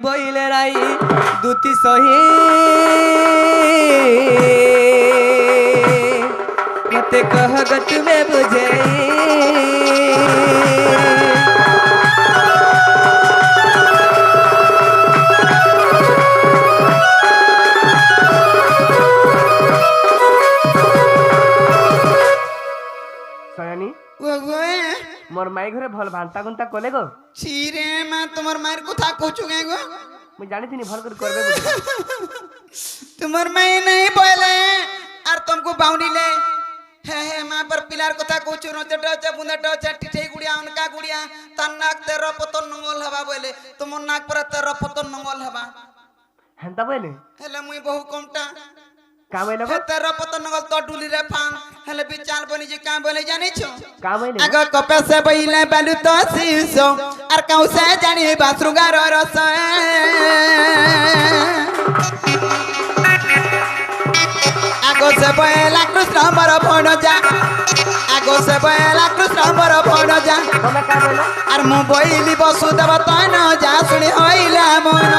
বইলে রাই দুতি সহি মতে কহ গো তুমি বুঝে সয়ানি মোর মাই ঘরে ভাল ভান্তা গুন্তা কলে গো ছিরে মা তোমার মায়ের কথা কইছো কে গো মুই জানি তিনি ভাল করে করবে বুঝি তোমার মায়ে নাই বলে আর तुमको बाउंडीले हे हे मां पर पिलार কথা কইছো নজটা আছে বুন্দাটা আছে টিঠেই গুড়িয়া অনকা গুড়িয়া তার নাক 13 পতন নঙ্গল হবা বলে তোমার নাক पर 13 পতন নঙ্গল হবা হেনতা বলে হেলে মুই বহু কমটা কামাইলে 13 পতন নঙ্গল তো ডুলি রে ফান হেলে বিচাল বনি যে কাম বলে জানিছো কামাইলে আগ কপে সে বইলে বালু তো শিশো আর কাউ সে জানি বাসুগার রস আগো সে বইলা কৃষ্ণ মর ফোন যা আগো সে বইলা কৃষ্ণ মর ফোন যা তোমরা কামাইলো আর মু বইলি বসুদেব তৈন যা শুনি হইলা মন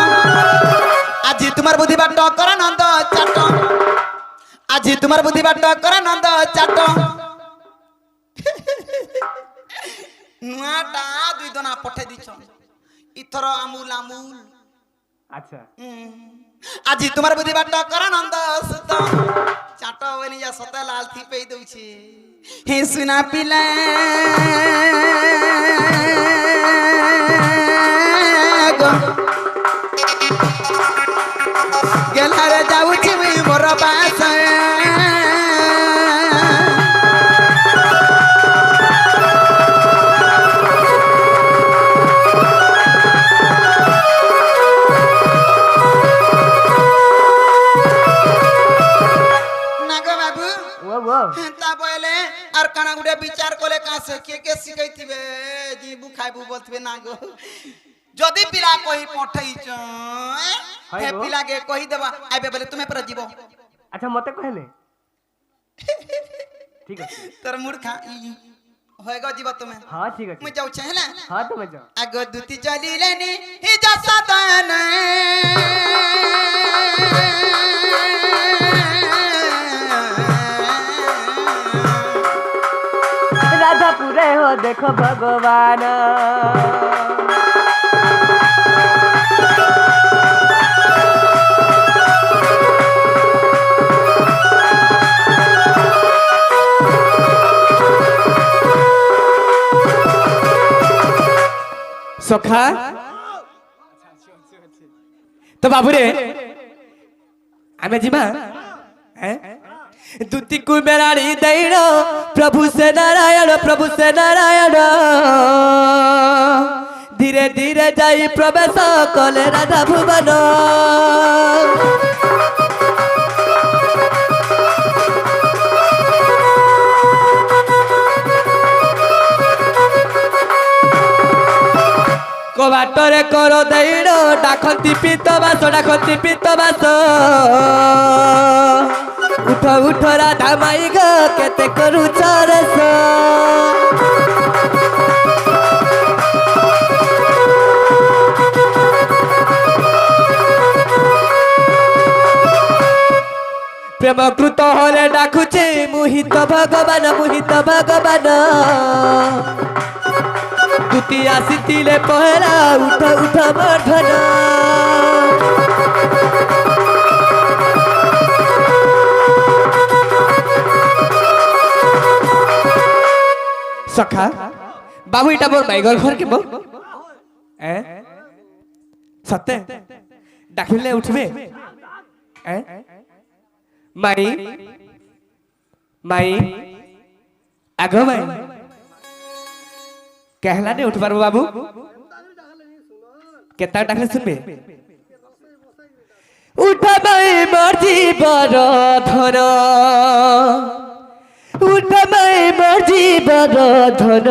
আজি তোমার বুদ্ধি বাট কর নন্দ চাট আজি তোমার বুদ্ধি বাট কর নন্দ চাট নুয়াটা দুই দনা পঠাই দিছ ইথর আমুল আমুল আচ্ছা আজি তোমার বুদ্ধি বাট কর নন্দ সুত চাট বনি যা সতে লাল থি পেই দউছি হে সুনা পিলা গো গেলারে যাউছি মুই মোর বাসা তা বলে আর কানা গুড়ে বিচার করে কাছে কে শিখাইতিবে জিবু খাইবু বলতিবে না গো যদি পিলা কই পঠাইছ হে পিলাকে কই দেবা আইবে বলে তুমি পরে জীব আচ্ছা মতে কইলে ঠিক আছে তোর মূর্খা হয়ে গো জীব তুমি হ্যাঁ ঠিক আছে মুই যাউছে হেলা হ্যাঁ তুমি যাও আগ দুতি চলিলে নি হি জসতন রাধাপুরে হো দেখো ভগবান সখা তো বাবুরে আমি জিমা হ্যাঁ দুতি কুমেরাড়ি দৈর প্রভু সে নারায়ণ ধীরে ধীরে যাই প্রবেশ কলে রাধা ভুবন কবাটরে কর দৈর ডাকন্তি পিতবাস উঠ উঠ রাধা মাই গো কেতে করুছ রস প্রেমকৃত হলে ডাকুছে মোহিত ভগবান দুতি আসিলে পহরা উঠ মর্ধন সখা বাবু এটা মোর মাইগর ঘর কে বউ সত্যি ডাকিলে উঠবে মাই আগ মাই कहला नहीं उठ पारबो बाबू केता डाकले सुनबे उठ माई मर्जी बर धन उठ माई मर्जी बर धन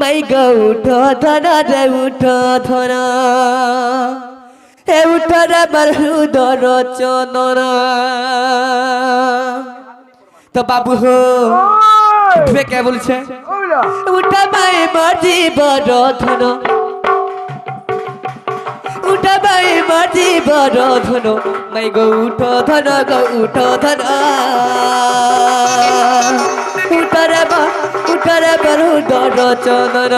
माई गौ उठ धन रे उठ धन ए उठ रे मरुदर चनन तो बाबू हो उठबे কে বলছে উঠা মাই মর্জি বড় ধন উঠা মাই জীবন ধন মাই গো উঠ ধন গো উঠ ধন উঠরে বরু দর চন্দন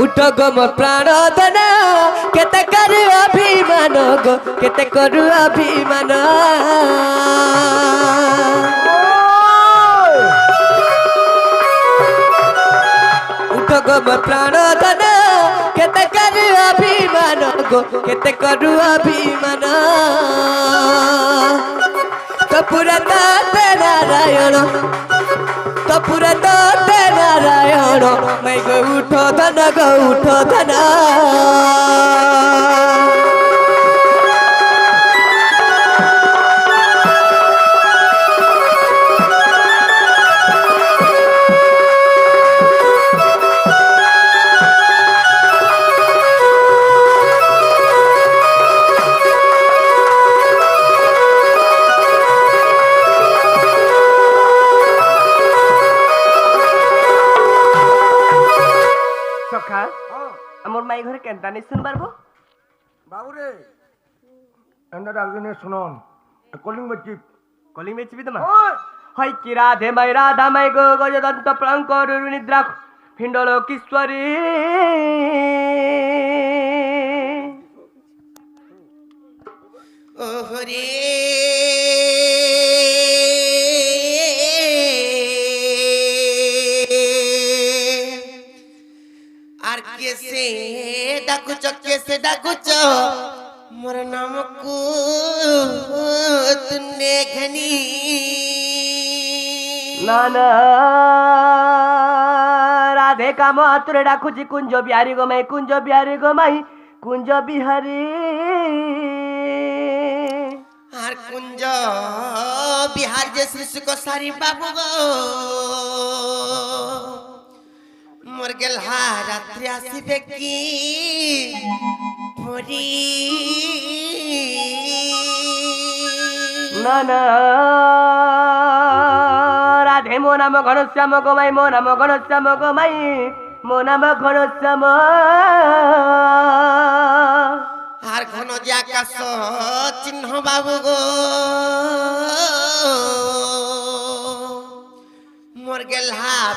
उठ गो मोर प्राण धन केते करू अभिमान गो केते करू अभिमान उठ गो मोर प्राण धन केते करू अभिमान गो केते करू अभिमान कपूरा नारायण कपूर दत्त नारायण मैं गो उठ धन गो उठ धन আমার মাই ঘরে কেনটা নি শুন পারবো বাবু রে এন্ডা ডাকজনে শুনুন কলিং বেচিবি তোমার হয় কি রাধে মাই রাধা মাই গো গজদন্ত প্রাঙ্কর নিদ্রা ভিন্ডল কিশোরী ওহরে আর কেসে ডাকুচ মোর নামকু তুনে ঘনি না না রাধে কাম আতুরে ডাকুছি কুঞ্জ বিহারী গো মাই কুঞ্জ বিহারী গো মাই কুঞ্জ বিহারী আর কুঞ্জ বিহার যে শ্রী সুকসারি বাবু গো মোর গেল রাত্রি আসিবে কি ভরি না না রাধে মো নাম ঘনশ্যাম গোমাই মো নাম ঘনশ্যাম গোমাই মো নাম ঘনশ্যাম আর ঘন যে আকাশ চিহ্ন বাবু গো মোর গেল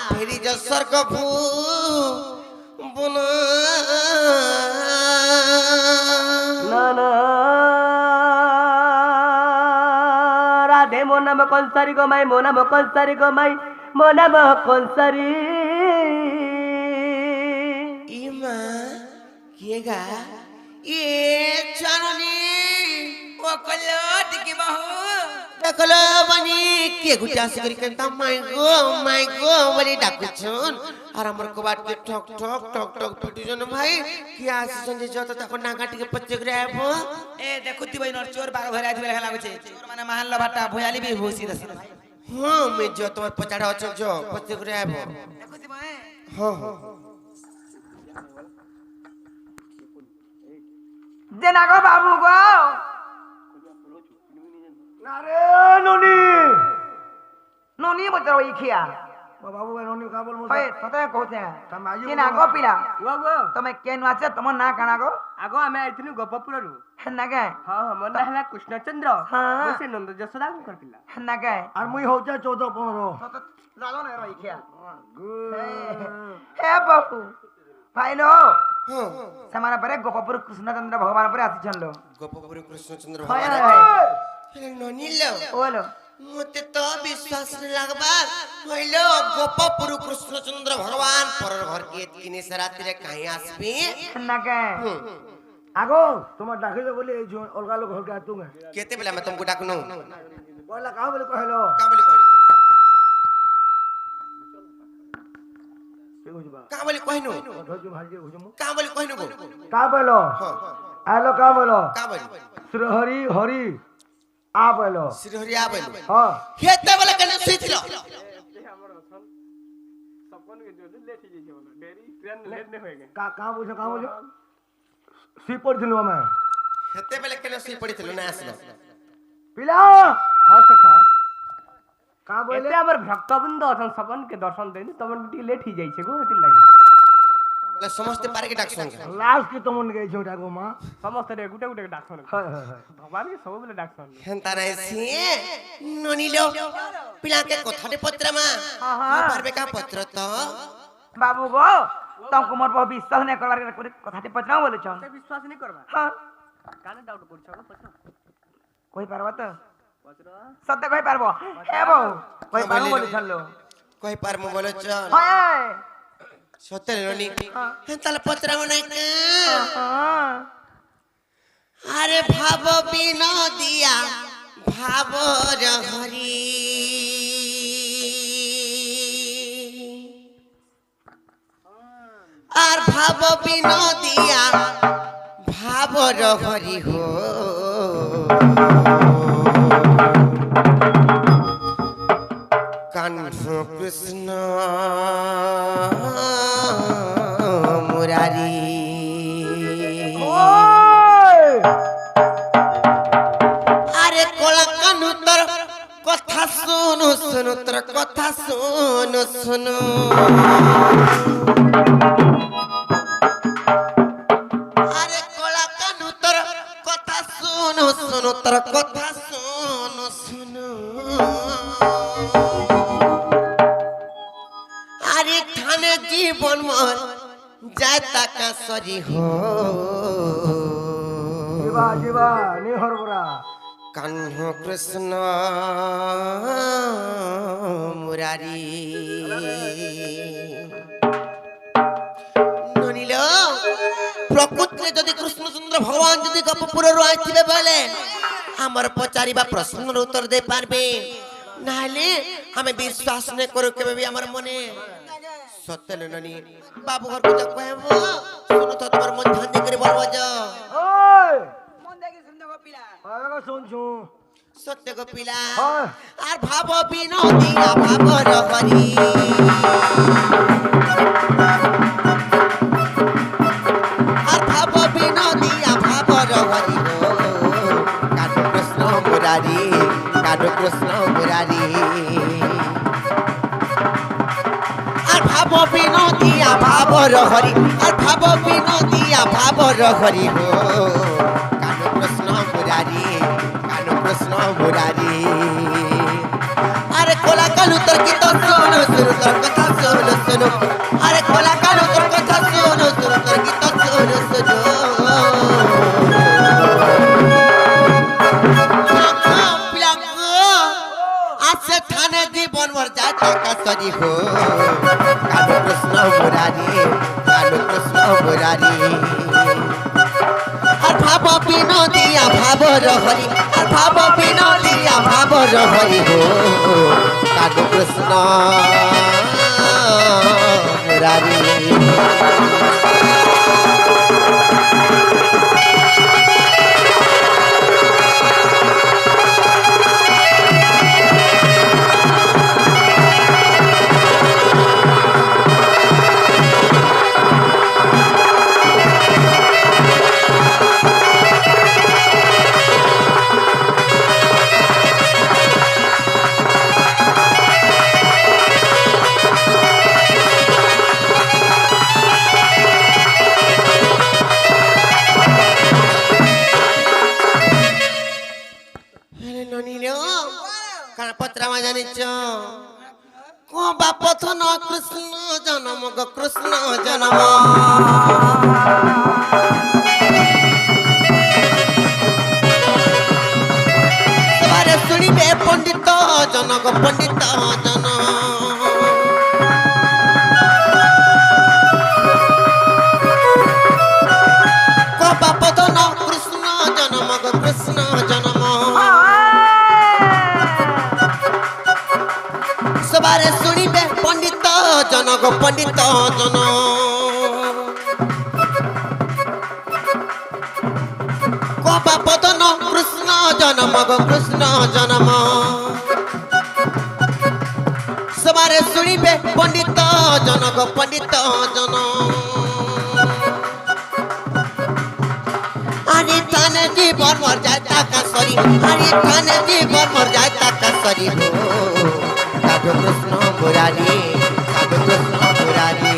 ফেরি যে স্বর্গ ভূ বন না না রাধে মো নাম কনসারি গোমাই মো নাম কনসারি গোমাই মো নাম কনসারি ইমা কে গা এ চাননি ও কলো দিকি বাহু দেখলো বানি কে গুটি আসি করি কেনতা মাই গো বলি ডাকুছন আর আমার কবাট কে ঠক ঠক ঠক ঠক পিটুজন ভাই কি আসিছন যে যত তখন নাগা টিকে পচে করে আবো এ দেখুতি ভাই নর চোর বাঘ ধরে আইবে লেখা লাগুছে চোর মানে মাহাল্লা ভাটা ভয়ালি বি ভুসি দছ হ্যাঁ মে যে তোমার পচাড়া আছে যে পচে করে আবো দেখুতি ভাই হ্যাঁ হ্যাঁ যে না গো বাবু গো না রে ননি ননি বতর ওই খিয়া বাবু ননি কা বল ওই তোতে কইতে তমাই যে না গো পিলা গো গো তুমি কেন আছে তোমার না কানা গো আগো আমি আইছিলু গোপপুরରୁ না গে ହଁ ହଁ ମୋ ନାଁ ହେଲା କୃଷ୍ଣଚନ୍ଦ୍ର ହଁ। ସେ ନନ୍ଦ ଯଶୋଦାଙ୍କର ପିଲା না গে আর মুই হচ্ছে 14 15 লালো না রই খিয়া হে বাবু ভাইলো হ্যাঁ ସେମାନେ ପରେ ଗୋପପୁର କୃଷ୍ଣଚନ୍ଦ୍ର ଭଗବାନ ପରେ ଆସିଛନ୍ लो গোপপুর কৃষ্ণচন্দ্র হয় ভগবান হয় ହେଲେ ନନିଲ ওলো মতে তো বিশ্বাস নে লাগবা হইলো গোপপুর কৃষ্ণচন্দ্র ভগবান পরর ঘর কে কিনে সে রাত্রে কাই আসবি না গে আগো তোমার ডাকিলে বলি এই অলগা লোক হলকা তুঙ্গে কেতে বেলা মে তুমকো ডাকনো বলা কা বলে কইলো কা বলি কইলো কে বুঝবা কা বলি কইনো ধরজু ভাজি বুঝমু কা বলি কইনো গো কা বলো হ্যাঁ আলো কা বলো কা বলি শ্রী হরি হরি আ বলো শ্রী হরি আবেল হ্যাঁ হেতে বেলা কেন শুইছিল कहाँ बोझो सी पड़ी मैं हेते बेले केले सी पड़ी ना आसलो पिला हाँ सखा कहाँ बोले एते हमर भक्तबृंद अछन सबन के दर्शन देनी तमन टी लेट ही जाई छे गो हेति लागे बोले समस्त पार के डाकसन लास्ट के तुमन गई छो डाको मां समस्त रे गुटे गुटे डाकसन हाय भगवान के सब बेले डाकसन हेंता नाही सी ननिलो पिला के कथाटे पत्रमा हाँ। पारबे का पत्र तो बाबू गो तुमको मोर पर विश्वास नहीं कर कथाटे पचना बोले छन ते विश्वास नहीं करबा हां काने डाउट करछ गो पछ कोई पारबा तो पचरा सत्य कोई पारबो हे बो कोई पारबो बोले छन लो कोई पार मो बोले चल हाय सत्य ननी हेंता पत्रमा नाही का हां अरे भाव बिना दिया भाव हरी আর ভাব বিনোদিয়া ভাবর হরি হো কাহ্ন কৃষ্ণ মুরারি আরে কলা কানু তোর কথা শুনু শুনু তোর কথা শুনু শুনু আরে কলা কানু তোর কথা শুনু শুনু তোর কথা শুনু শুনু আরে খানে জীবন মর যায় তাকা সরি হো जीवा नहीं हरबरा কাহ্ন কৃষ্ণ মুরারি ননিল প্রকৃতিরে যদি কৃষ্ণচন্দ্র ভগবান যদি গপপুরରୁ আসিবে বলে আমার পচারিবা প্রশ্নর উত্তর দেই পারবে নাহলে আমি বিশ্বাস নে করু কেবে भी আমার মনে সত্য ননি বাবু ঘর को जब कहब सुनो तो তোমার মন ধ্যান দিয়ে করে বলবো যা ओए मन देखि सुन देखो पिला आएगा सुन छू সত্য গো পিলা हाँ আর ভাব বিনোদিয়া ভাবর হরি আর ভাব বিনোদিয়া ভাবর হরি গো কানু কৃষ্ণ মুরারি কানু কৃষ্ণ মুরারি আর ভাব বিনোদিয়া ভাবর হরি আর ভাব বিনোদিয়া ভাবর হরি গো কানু কৃষ্ণ মুরারি কানু কৃষ্ণ মুরারি আরে কোলা কালু তোর কি তো শুনো শুনো তোর কথা শুনো শুনো আরে কোলা কালু তোর কথা শুনো শুনো তোর কি তো শুনো শুনো আছে থানে জীবন মর যায় টাকা সরি হো কানু কৃষ্ণ মুরারি কানু কৃষ্ণ মুরারি আর ভাব বিনোদিয়া ভাবর হরি আর ভাব বিনোদিয়া ভাবর হরি হো কানু কৃষ্ণ মুরারি কার পত্রামা জানিছ কো বাপ থন কৃষ্ণ জনম গো কৃষ্ণ জনম সবারে শুনিবে পণ্ডিত জন গো পণ্ডিত জন কো বাপ থন কৃষ্ণ জনম গো কৃষ্ণ জনম সবারে শুনিবে পণ্ডিত জন গো পণ্ডিত জন কবা পতন কৃষ্ণ জনম গো কৃষ্ণ জনম সবারে শুনি হইবে পণ্ডিত জনক পণ্ডিত জন আরে টানে জীবন মর যায় টাকা সরি আরে টানে জীবন মর যায় টাকা সরি কাটো প্রশ্ন মুরারি কাটো প্রশ্ন মুরারি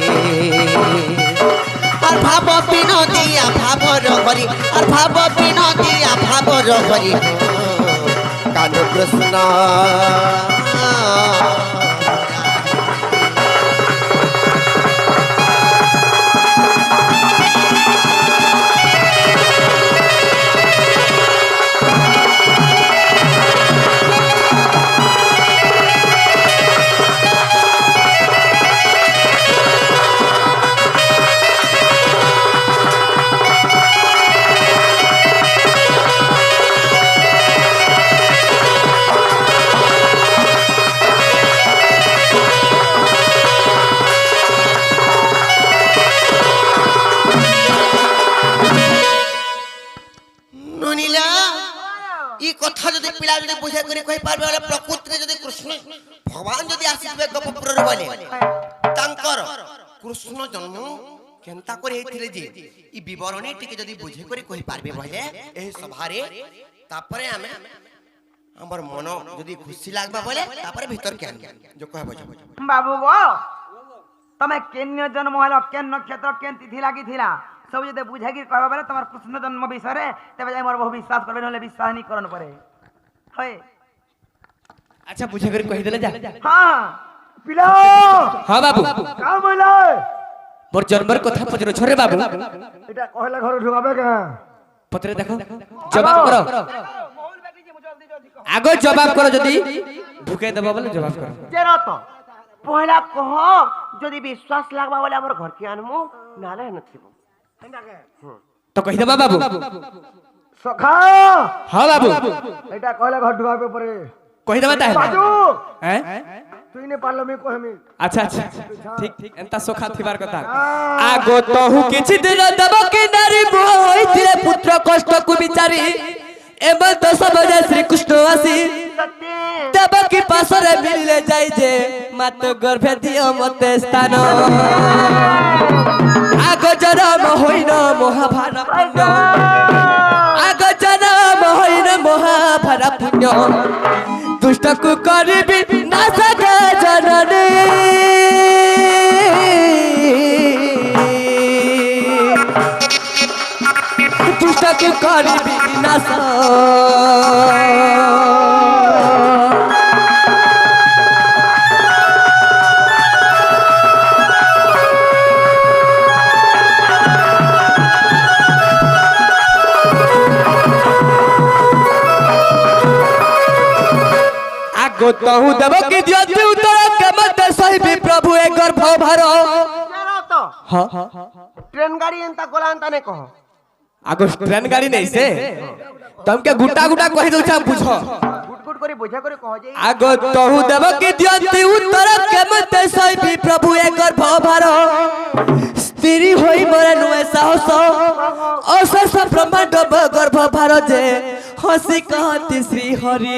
আর ভাব বিনোদিয়া ভাবর হরি আর ভাব বিনোদিয়া ভাবর হরি কাটো প্রশ্ন ই কথা যদি পিলা যদি বুঝা করে কই পারবে বলে প্রকৃতিরে যদি কৃষ্ণ ভগবান যদি আসিবে গোপপুরর বলে তাঙ্কর কৃষ্ণ জন্ম কেনতা করে হইছিলে যে ই বিবরণী টিকে যদি বুঝে করে কই পারবে বলে এই সভারে তারপরে আমি আমার মন যদি খুশি লাগবা বলে তারপরে ভিতর কেন যে কহব বাবু গো তুমি কেন জন্ম হলো কেন নক্ষত্র কেন তিথি লাগিছিলা सब যদি বুঝে কি কইবা বলে তোমার কৃষ্ণ জন্ম বিষয়ে তবে যাই মোর বহু বিশ্বাস করবে নহলে বিশ্বাস নি করন পড়ে হয় আচ্ছা বুঝে করে কই দেলে যা হ্যাঁ পিলা হ্যাঁ বাবু কাম হইলা মোর জন্মের কথা পজরে ছরে বাবু এটা কইলা ঘরে ঢুকাবে কে পত্রে দেখো জবাব করো আগে জবাব করো যদি ঢুকে দেব বলে জবাব করো জেরা তো পহলা কহ যদি বিশ্বাস লাগবা বলে আমার ঘর কি আনমু নালে নথিব তো কই দেবা বাবু সখা হ্যাঁ বাবু এটা কইলা ঘর ঢুকাবে পরে কই দেবা তাই বাজু হ্যাঁ তুই নে পারলো আমি কহমি আচ্ছা আচ্ছা ঠিক ঠিক এন্তা সোখা থিবার কথা আগো তহু কিছু দিন দেব কি নারী বইতিরে পুত্র কষ্ট কু বিচারি এবার তো সবজে শ্রী কৃষ্ণ আসি দেব কি পাশরে মিললে যাই যে মাত গর্ভে দিও মতে স্থান আগো জনম হইন মহাভারত পুণ্য আগো জনম হইন মহাভারত পুণ্য দুষ্টকু করিবি নাশক জননী দুষ্টকু করিবি নাশক तहु देव की दियति उत्तर के मत सहिबी प्रभु ए गर्भ भार तो हां ट्रेन गाड़ी एंता गोला एंता ने कह आगो ट्रेन गाड़ी नहीं से तुम के गुटा गुटा कहि दउ छ बुझो गुट गुट करी बुझा करे कह जे आगो तहु देव की दियति उत्तर के मत सहिबी प्रभु ए गर्भ भार स्त्री होई मोरे नुए साहस अशेष ब्रह्मांड गर्भ भार जे हसी कहती श्री हरि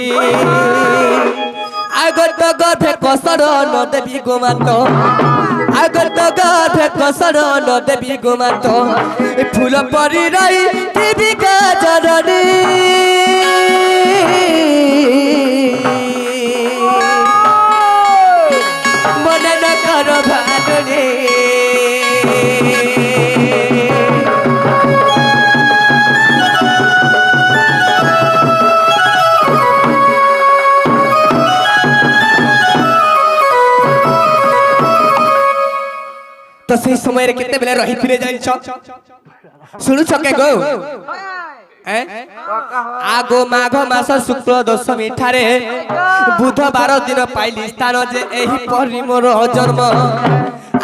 আগত গর্ভে কসর ন দেবী গোমাত আগত গর্ভে কসর ন দেবী গোমাত ফুল পরি রই দেবিকা জননী মনে ন কর ভালুনি तो सही समय रे केते बेले रही फिरे जाई छ सुनु छके गो आगो माघ मास शुक्ल दशमी ठारे बुधवार दिन पाइली स्थान जे एही परि मोर जन्म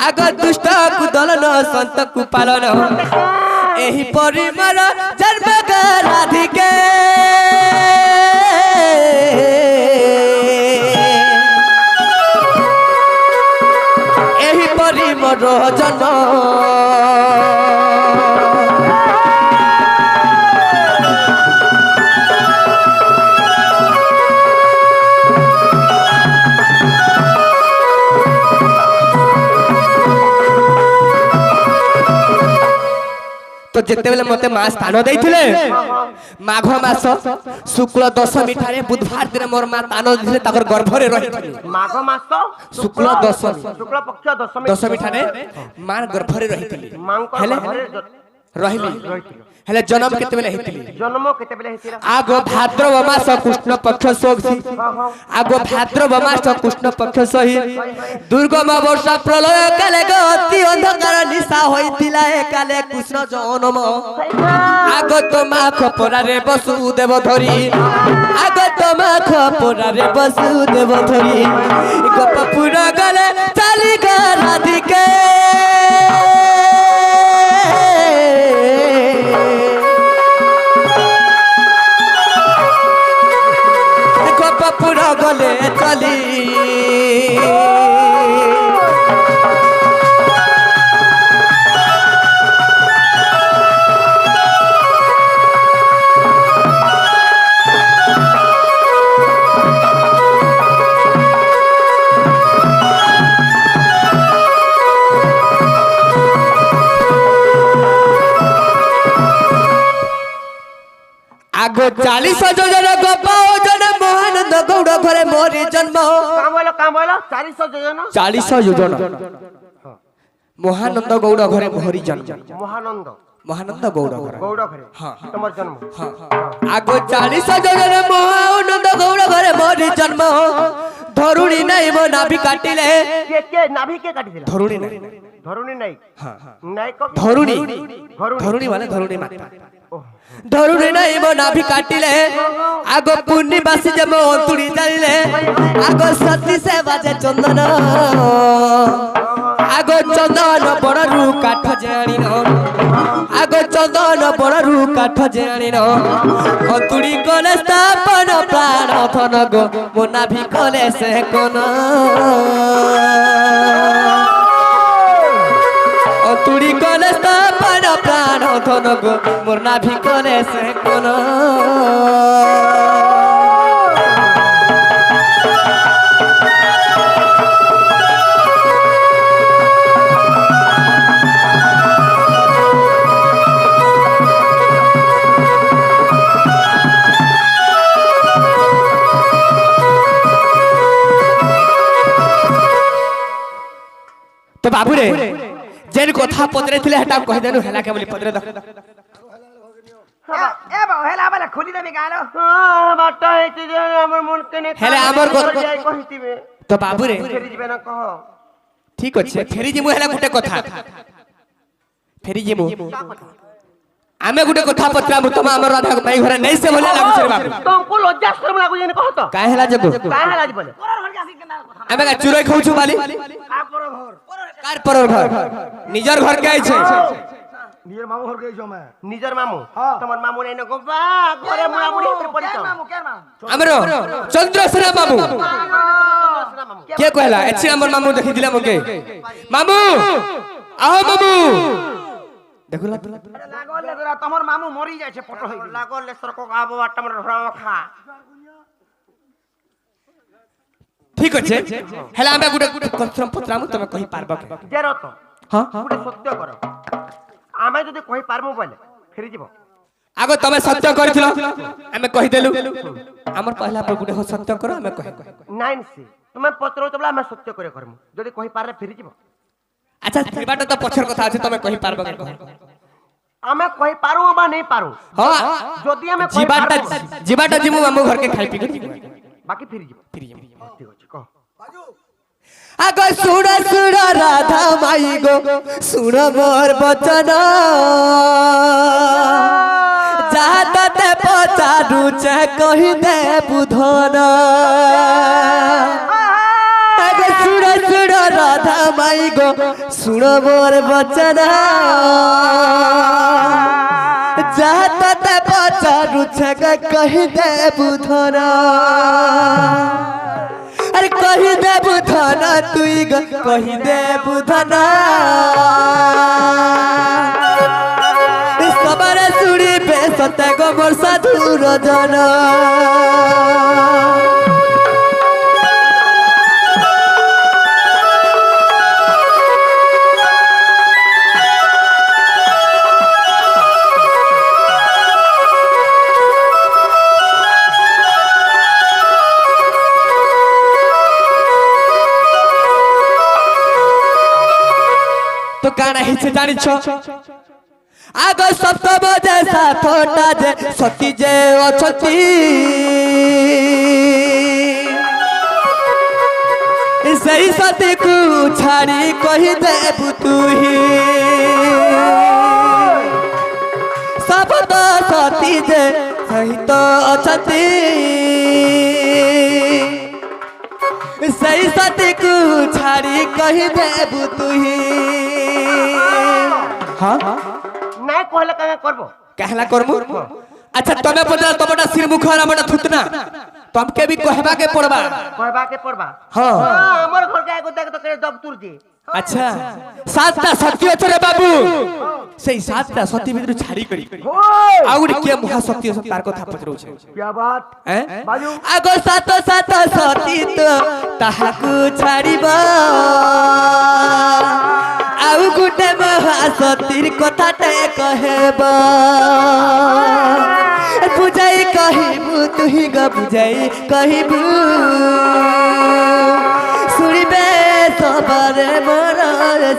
आग दुष्ट कु दलन संत कु पालन एही परि मोर जन्म राधिके एही परि मोर जन्म তো যেতেবেলে মতে মা স্থান দেইଥିଲେ মাঘ মাস শুক্ল দশমী ঠারে বুধবার দিন মোর মা স্থান দিলে তাকর গর্ভরে রহিଥିଲେ মাঘ মাস শুক্ল দশমী শুক্ল পক্ষ দশমী দশমী ঠারে মার গর্ভরে রহিଥିଲେ মাଙ୍କ হেলে ଘରେ রহিলি হেলে জন্ম কেতেবেলে হেইଥିଲି জন্ম কেତେବେଳେ ହେଇଥିଲା আগ ভাদ্রব মাস কৃষ্ণ পক্ষ সহি আগ ভাদ্রব মাস কৃষ্ণ পক্ষ সহি দুর্গম বর্ষা প্রলয় কালে অতি অন্ধকার নিশা হইতিলা একালে কৃষ্ণ জন্ম আগ তোমা খপরারে বসুদেব ধরি আগ তোমা খপরারে বসুদেব ধরি গোপপুর গলে চালি রাধিকে পুরা গলে চলি আগ 40 যোজন গোপা ওজন মহানন্দ গৌড় ঘরে মোরি জন্ম কাম বলো 400 যোজন 40 যোজন মহানন্দ গৌড় ঘরে মোরি জন্ম মহানন্দ মহানন্দ গৌড় ঘরে গৌড় ঘরে তোমার জন্ম আগ 40 যোজন মহানন্দ গৌড় ঘরে মোরি জন্ম ধরুণী নাই মো নাভি কাটিলে কে নাভি কে কাটিছিল ধরুণী নাই ধরুণী নাই নাই ক ধরুণী ধরুণী মানে ধরুণী মাতা ধরুণী নাই মো নাভি কাটিলে আগ পুণ্যি বাসি যে মো অন্তুড়ি জানিলে আগ সতী সে বাজে চন্দন আগ চন্দন বড়রু কাঠ জানিন আগ চন্দন বড়রু কাঠ জানিন অন্তুড়ি কলে স্থাপন প্রাণ ধন গো মো নাভি কলে সে কোন অন্তুড়ি কলে স্থাপন প্রাণ ধন গো মোর নাভি কলে সে কোন তো বাবু রে যেন কথা পত্রে ଥିଲେ হেটা কই দেনু হেলা কে বলি পত্রে দ এ বাউ হেলা বলে খুলি দেবি গালো বাটা হইতে যে আমার মন কেনে হেলে আমার যাই কহিতিবে তো বাবু রে ফেরি দিবে না কহ ঠিক আছে ফেরি জিমু হেলা গুটে কথা ফেরি জিমু ଆମେ ଗୁଟେ କଥା ପଚରାମୁ ତମ ଆମର ରାଧା ମାଇ ଘରେ ନେଇ ସେ ଭଳିଆ ଲାଗୁଛି ରେ ବାବୁ ତମକୁ ଲଜ୍ଜା ଶରମ ଲାଗୁଛି ନି କହ ତ କାहे ହେଲା ଜଗୁ କାहे ହେଲା ଯିବଲେ ଆମେ କା ଚୁରଇ ଖାଉଛୁ ବାଲି कार पर घर निजर घर के आइछे নিজের মামু ঘর গেছো মে নিজের মামু তোমার মামু নাই না গো বা ঘরে মুড়া মুড়ি হেতর পড়ি তো মামু কেন মামু हमरो चंद्रसेना बाबू के कहला एछि हमर मामू देखि दिला मके मामू आओ मामू देखुला লাগলে তোরা তোমার মামু মরি যাইছে পট হই লাগলে সরক গাবো আটা মর ধরা খা ठीक আছে হেলা আমরা গুটে কথ্রম পত্রামু তুমি কहि পারবা জেরো তো हां গুটে সত্য কর আমি যদি কहि পারমু বলে ফেরি যাব आगो तमे सत्य करथिलो हमें कहि देलु हमर पहला पर गुटे हो सत्य करो हमें कहि नाइन से তুমি পত্র তবলা আমি সত্য করে করমু যদি কहि পারলে ফেরি যাব अच्छा फिरबाटा तो पछर कथा আছে তুমি কहि পারবা আমি কहि পারু বা নাই পারু हां যদি আমি जीवाटा जिमु मामू घर के खाइ पी के বাকি ফেরি যাব फिर ঠিক আছে কহ आगो सुड़ सुड़ राधा माई गो सुड़ मोर बचन जाते पचारू चे कहि दे बुधन आगो सुड़ सुड़ राधा माई गो सुड़ मोर बचन जाते पचारू चे कहि दे बुधन अरे कहि दे बुधन तुई ग कहि दे बुधन सबरे सुड़ी पे सते गो मोर साधुर जन তো কানা হিছে জানিছ আগ সপ্তম যে সাতটা যে সতী যে অছতি সেই সতী কু ছাড়ি কহি দেবু তুহি সপ্ত সতী যে সহিত অছতি সেই সতী কু ছাড়ি কহি দেবু তুহি হ্যাঁ নাই কহলে কাঙ্গা করব कहला करमु अच्छा तमे पदला तमटा सिर मुख और हमटा थुतना तमके भी कहबा के पड़बा कहबा के पड़बा हां हमर घर के आगो देख तो करे जब तुर दे अच्छा सातटा सत्य আছে রে বাবু সেই সাতটা সতী ভিতর ছাড়ি করি আউড়ি কে মহা সত্য তার কথা পচরউছে क्या बात हैं बाजू আগো সাত সাত সতী তো তাহাকু ছাড়িবা আউ গুটে মহা সতীর কথাতে কহেবা বুঝাই কহিবু তুহি গ বুঝাই কহিবু শুনিবে সবারে মোর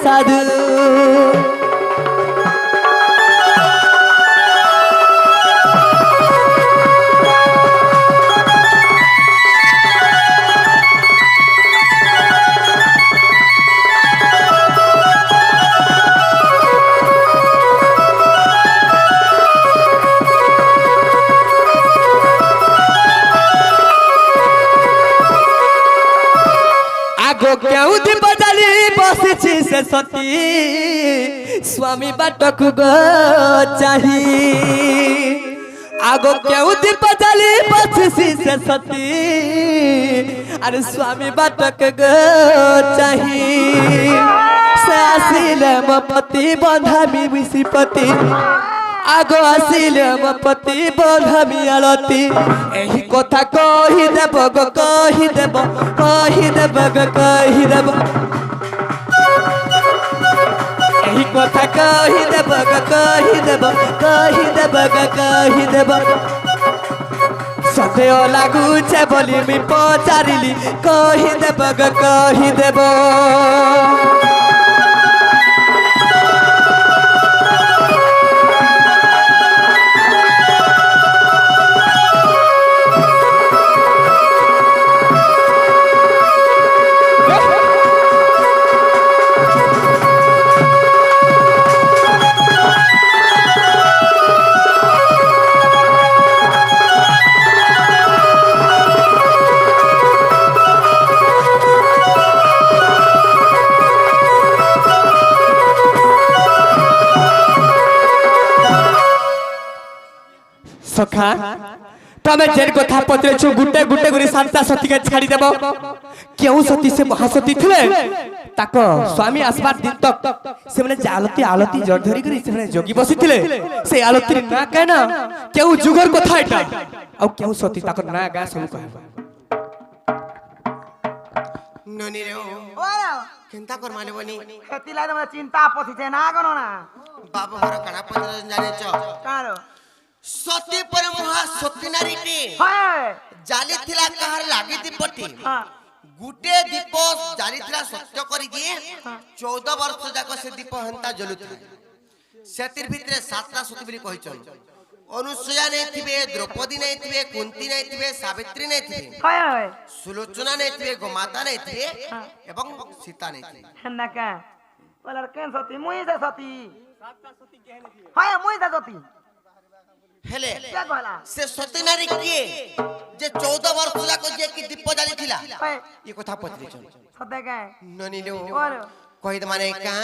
সাধু আগো কেউ দীপ জালি বসিছি সে সতী স্বামী বাটকু গো চাহি আগো কেউ দীপ জালি বসিছি সে সতী আরে স্বামী বাটক গো চাহি সে আসিলে মপতি বন্ধামি বিশিপতি আগো আসিলে মপতি বন্ধামি আলতি এই কথা কহি দেব গো কহি দেব গো কহি দেব এই কথা কহি দেব গো কহি দেব গো কহি দেব সতেও লাগুছে বলি আমি পচারিলি কহি দেব গো কহি দেব सखा तमे जेन कथा पत्रे छु गुटे गुटे गुरी शांता सती के छाड़ी देबो केउ सती से महासती थिले ताको स्वामी आसबार दिन तक से माने जालती आलती जड़ धरी करी से माने जोगी बसी थिले से आलती ना कहना केउ जुगर कथा एटा आ केउ सती ताको ना गा सब कहबो ननी रे ओरा चिंता कर माने बनी खेती लाइन में चिंता पथि छे ना गनो ना बाबू हर कणा पत्र जाने छ कारो सती पर महा सती नारीटी हाय जाली थिला कहर लागी दीपटी हां गुटे दीप जाली थिला सत्य करी दिए 14 वर्ष जाक से दीप हंता जलुथि सेतिर भितरे सातटा सती बली कहिचन अनुसुया नै थिबे द्रौपदी नै थिबे कुंती नै थिबे सावित्री नै थिबे हाय हाय सुलोचना नै थिबे गोमाता नै थिबे एवं सीता नै थिबे ना का बोला केन सती मुई से सती सातटा सती कहने दिए हाय मुई से सती हेले क्या कहला से सती नारी किए जे 14 वर्ष जाक जे कि दीप जाली थिला हाय ये कथा पत्रे छन सते का ननी लो और कहि त माने का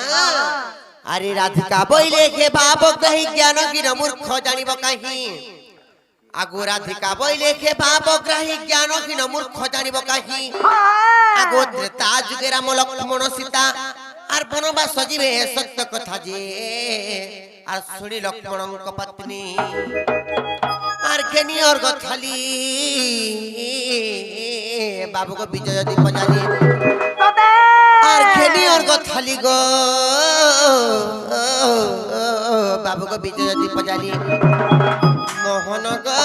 अरे राधिका बोइले के बाबो कहि ज्ञान गिर मूर्ख जानिबो कहि आगो राधिका बोइले के बाबो कहि ज्ञान गिर मूर्ख जानिबो कहि आगो त्रेता जुगे राम लक्ष्मण सीता आर बनबा सजीवे सत्य कथा जे आर सुनी लक्ष्मण को पत्नी आर केनी और गथली बाबू को विजय दीप जाली सते আর খেলি और गथली गो बाबू को विजय दीप जाली मोहन गो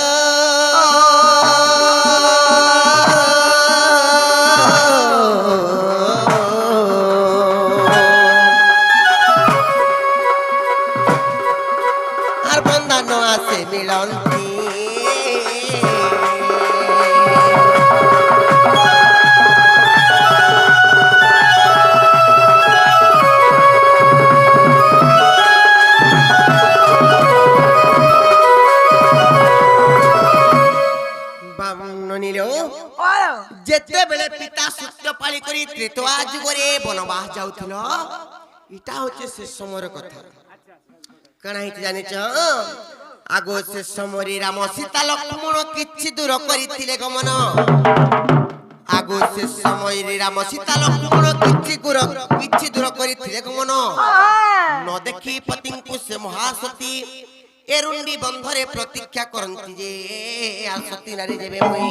ত্রেতোয়া যুগরে বনবাস যাউছিল এটা হচ্ছে সে সময়ের কথা কানা হইছে জানিছ আগো সে সমୟରେ রাম সীতা লক্ষ্মণ কিছু দূর করিଥିଲେ গমন আগো সে সমୟରେ রাম সীতা লক্ষ্মণ কিছু দূর করিଥିଲେ গমন ন দেখি পতিଙ୍କୁ সে মহাসতী এরুন্ডি বন্ধরে প্রতীক্ষা করନ୍ତି যে আর সতী নারী যেবে মই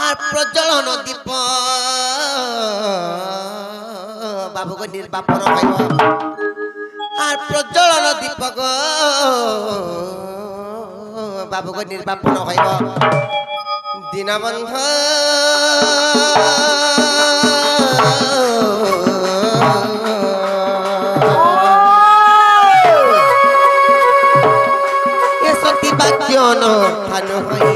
আর প্রজ্বলন দীপ বাবুক নির্বাপন হইব আর প্রজ্বলন দীপক বাবুক নির্বাপন হইব দীনবন্ধ এ সতী বাক্যন থান হই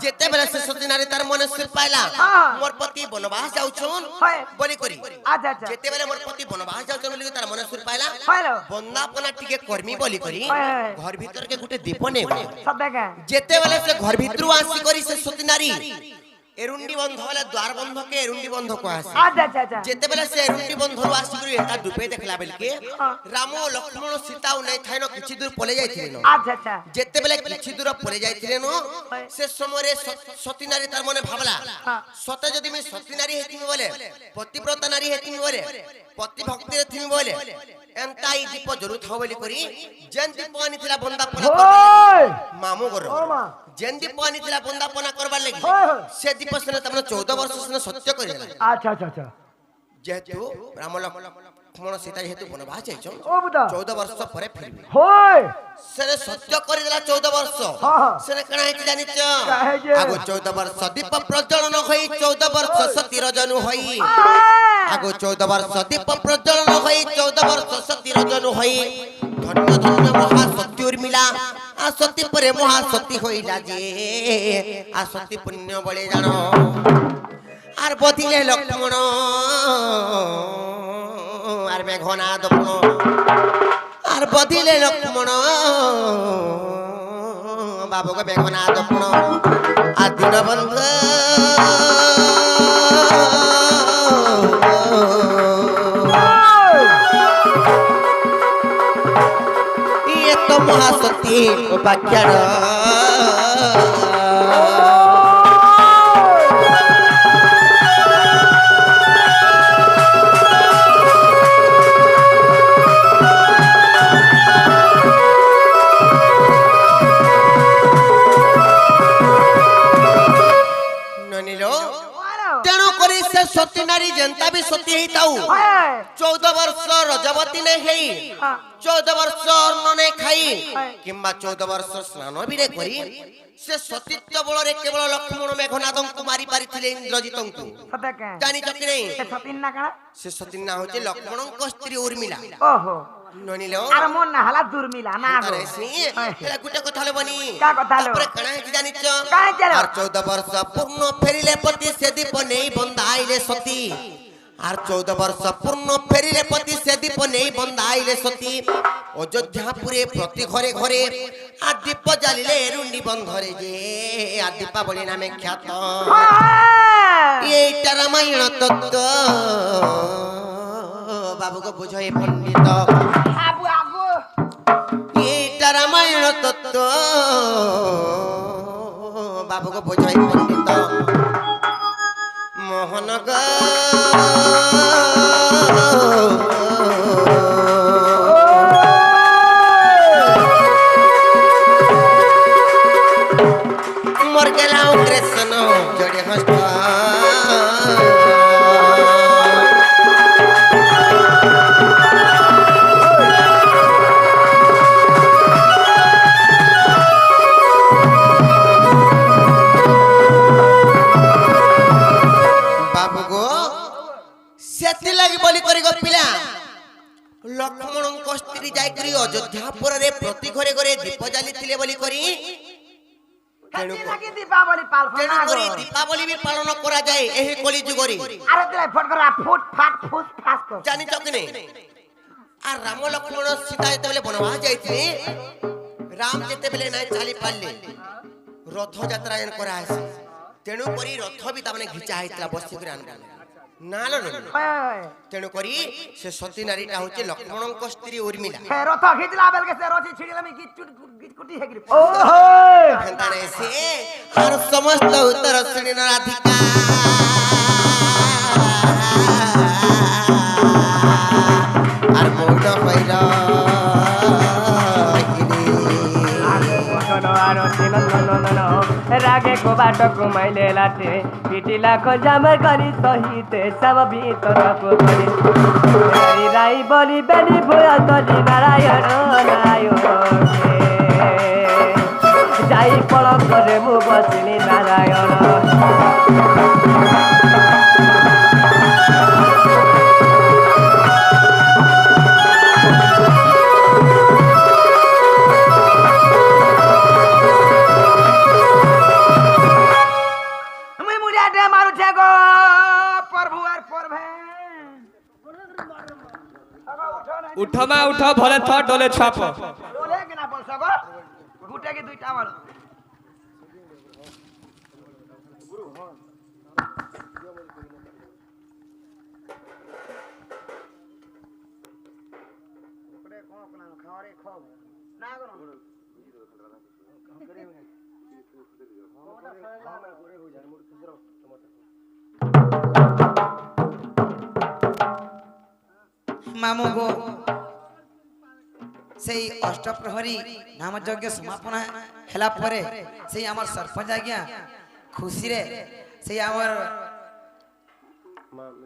যেতেবেলে সে সতী নারী তার মনে সুর পাইলা মোর পতি বনবাস যাউছন বলি করি আচ্ছা আচ্ছা যেতেবেলে মোর পতি বনবাস যাউছন বলি তার মনে সুর পাইলা বন্দাপনা টিকে কর্মী বলি করি ঘর ভিতরকে গুটে দীপ নে সদাকে যেতেবেলে সে ঘর ভিতরু আসি করি সে সতী নারী এরুন্ডি বন্ধ বলে দ্বার বন্ধকে এরুন্ডি বন্ধ কয়াস আচ্ছা আচ্ছা আচ্ছা যেতেবেলে সে এরুন্ডি বন্ধরু আসি করি এটা দুপে দেখলা বেলকে রাম লক্ষ্মণ সীতা নাই থাইনো কিছু দূর পলে যাইছিলেন আচ্ছা আচ্ছা যেতেবেলে কিছু দূর পলে যাইছিলেন সে সময়ে সতী নারী তার মনে ভাবলা সতে যদি আমি সতী নারী হেতিমি বলে পতিব্রতা নারী হেতিমি বলে পতি ভক্তি হেতিমি বলে এন্তাই দীপ জরু থাও বলি করি যেন দীপ আনিছিলা বন্দাপনা মামু গর যেন দীপ আনিছিলা বন্দাপনা করবার লাগি সে দীপ সেনে তার 14 বর্ষ সেনে সত্য করে দেলা আচ্ছা আচ্ছা আচ্ছা যেহেতু রাম লক্ষ্মণ সীতা যেহেতু বনবাস যাইছন ও বুদা 14 বর্ষ পরে ফিরবে হয় সেনে সত্য করে দেলা 14 বর্ষ সেনে কানা হইছে জানিছ আগো 14 বর্ষ দীপ প্রজ্বলন হই 14 বর্ষ সতীর জনু হই আগো 14 বর্ষ দীপ প্রজ্বলন হই 14 বর্ষ সতীর জনু হই ধন্য ধন্য মহাসতী উর্মিলা আ সতী পরে মহাসতী হইলা যে আ সতী পুণ্য বলে জানো আর বদিলে লক্ষ্মণ আর মেঘনাদ আর বদিলে লক্ষ্মণ বাবুক মেঘনাদ আর দীনবন্ধ ইয়ে তো মহাসতী উপাখ্যান সতী নারী জেন্তা বি সতী হইতাউ 14 বর্ষ রজবতী নে হেই 14 বর্ষ অন্ন নে খাই কিংবা 14 বর্ষ স্নান বিরে করি সে সতীত্ব বলরে কেবল লক্ষ্মণ মেঘনাদଙ୍କୁ মারি পারিଥିଲେ ইন্দ্রজিতଙ୍କୁ সদাকে জানিছ কি নাই সে সতীন না কানা সে সতীর না হচ্ছে লক্ষ্মণଙ୍କ স্ত্রী উর্মিলা ওহো ননিল আর মন না হালা দুর্মিলা না গো এলা গুটে কথা হলবনি কা কথা হলো তারপরে কানা হইছে জানিছ কাই চলো আর 14 বর্ষ পূর্ণ ফেরিলে পতি সে দীপ নেই বন্ধাইলে সতী আর 14 বর্ষ পূর্ণ ফেরিলে পতি সে দীপ নেই বন্ধাইলে সতী অযোধ্যাপুরে প্রতি ঘরে ঘরে আর দীপ জ্বালিলে এরুন্ডি বন্ধরে যে আর দীপাবলি নামে খ্যাত এইটা রামায়ণ তত্ত্ব বাবুকে বুঝাই পণ্ডিত আবু আগো এইটা রামায়ণ তত্ত্ব বাবুকে বুঝাই পণ্ডিত মোহনগ মর গেলাও কৃষ্ণ জড়ে হস্ত ଲକ୍ଷ୍ମଣଙ୍କ ସ୍ତ୍ରୀ ଯାଇକରି ଅଯୋଧ୍ୟାପୁରରେ ପ୍ରତି ଘରେ ଘରେ ଦୀପ ଜାଲିଥିଲେ ବୋଲି କରି তেণু হেতি লাগি দীপাবলি পালন তেণু না করি গো। দীপাবলি ବି ପାଳନ କରାଯାଏ ଏହି କଳି ଯୁଗରେ আরে দিলাই ফট করা ফুট ফাট ফুস ফাস কর ଜାଣିଛ କି ନାହିଁ আর রাম লক্ষ্মণ সীতা যেତେବେଳେ বনবাস ଯାଇଥିଲେ রাম যেତେବେଳେ ନାଇଁ ଚାଲି ପାରିଲେ ରଥଯାତ୍ରା ଯେନ୍ କରାହେସି ତେଣୁ କରି ରଥ ବି ତାମାନେ ଘିଚା ହେଇଥିଲା ବସିକରି ଆଣିଲେ ନା ଲୋ ତେଣୁ କରି ସେ ସତୀ ନାରୀଟା ହଉଛି ଲକ୍ଷ୍ମଣଙ୍କ ସ୍ତ୍ରୀ ଉର୍ମିଲା হে রথ খিচলা বেলকে সে রথি ছিড়িলাম গিটকুটি হেগরি ହେନ୍ତା ନାଇଁ ସେ আর ସମସ୍ତ ଉତ୍ତର ଶ୍ରେଣୀର ରାଧିକା আর মৌন হইল রাগে কোবাট কুমাইলে লাটে পিটিলা খোজামে করি সহিতে সব ভিতরকু করি রাই বলি বেনি ভূয় তজি নারায়ণ নারায়ণ যাই পল করে মু বসিলি নারায়ণ মুই মুড়িয়া দে মারুছে গো প্রভু আর পরভে উঠ মা উঠ ভলে থ ডলে ছাপ ডোলে কিনা বলছ গো গুটে কি দুইটা মারু মামু গো সেই অষ্টপ্রহরী নাম যজ্ঞ সমাপন হেলা পরে সেই আমার সরপঞ্চ আজ্ঞা খুশিরে সেই আমার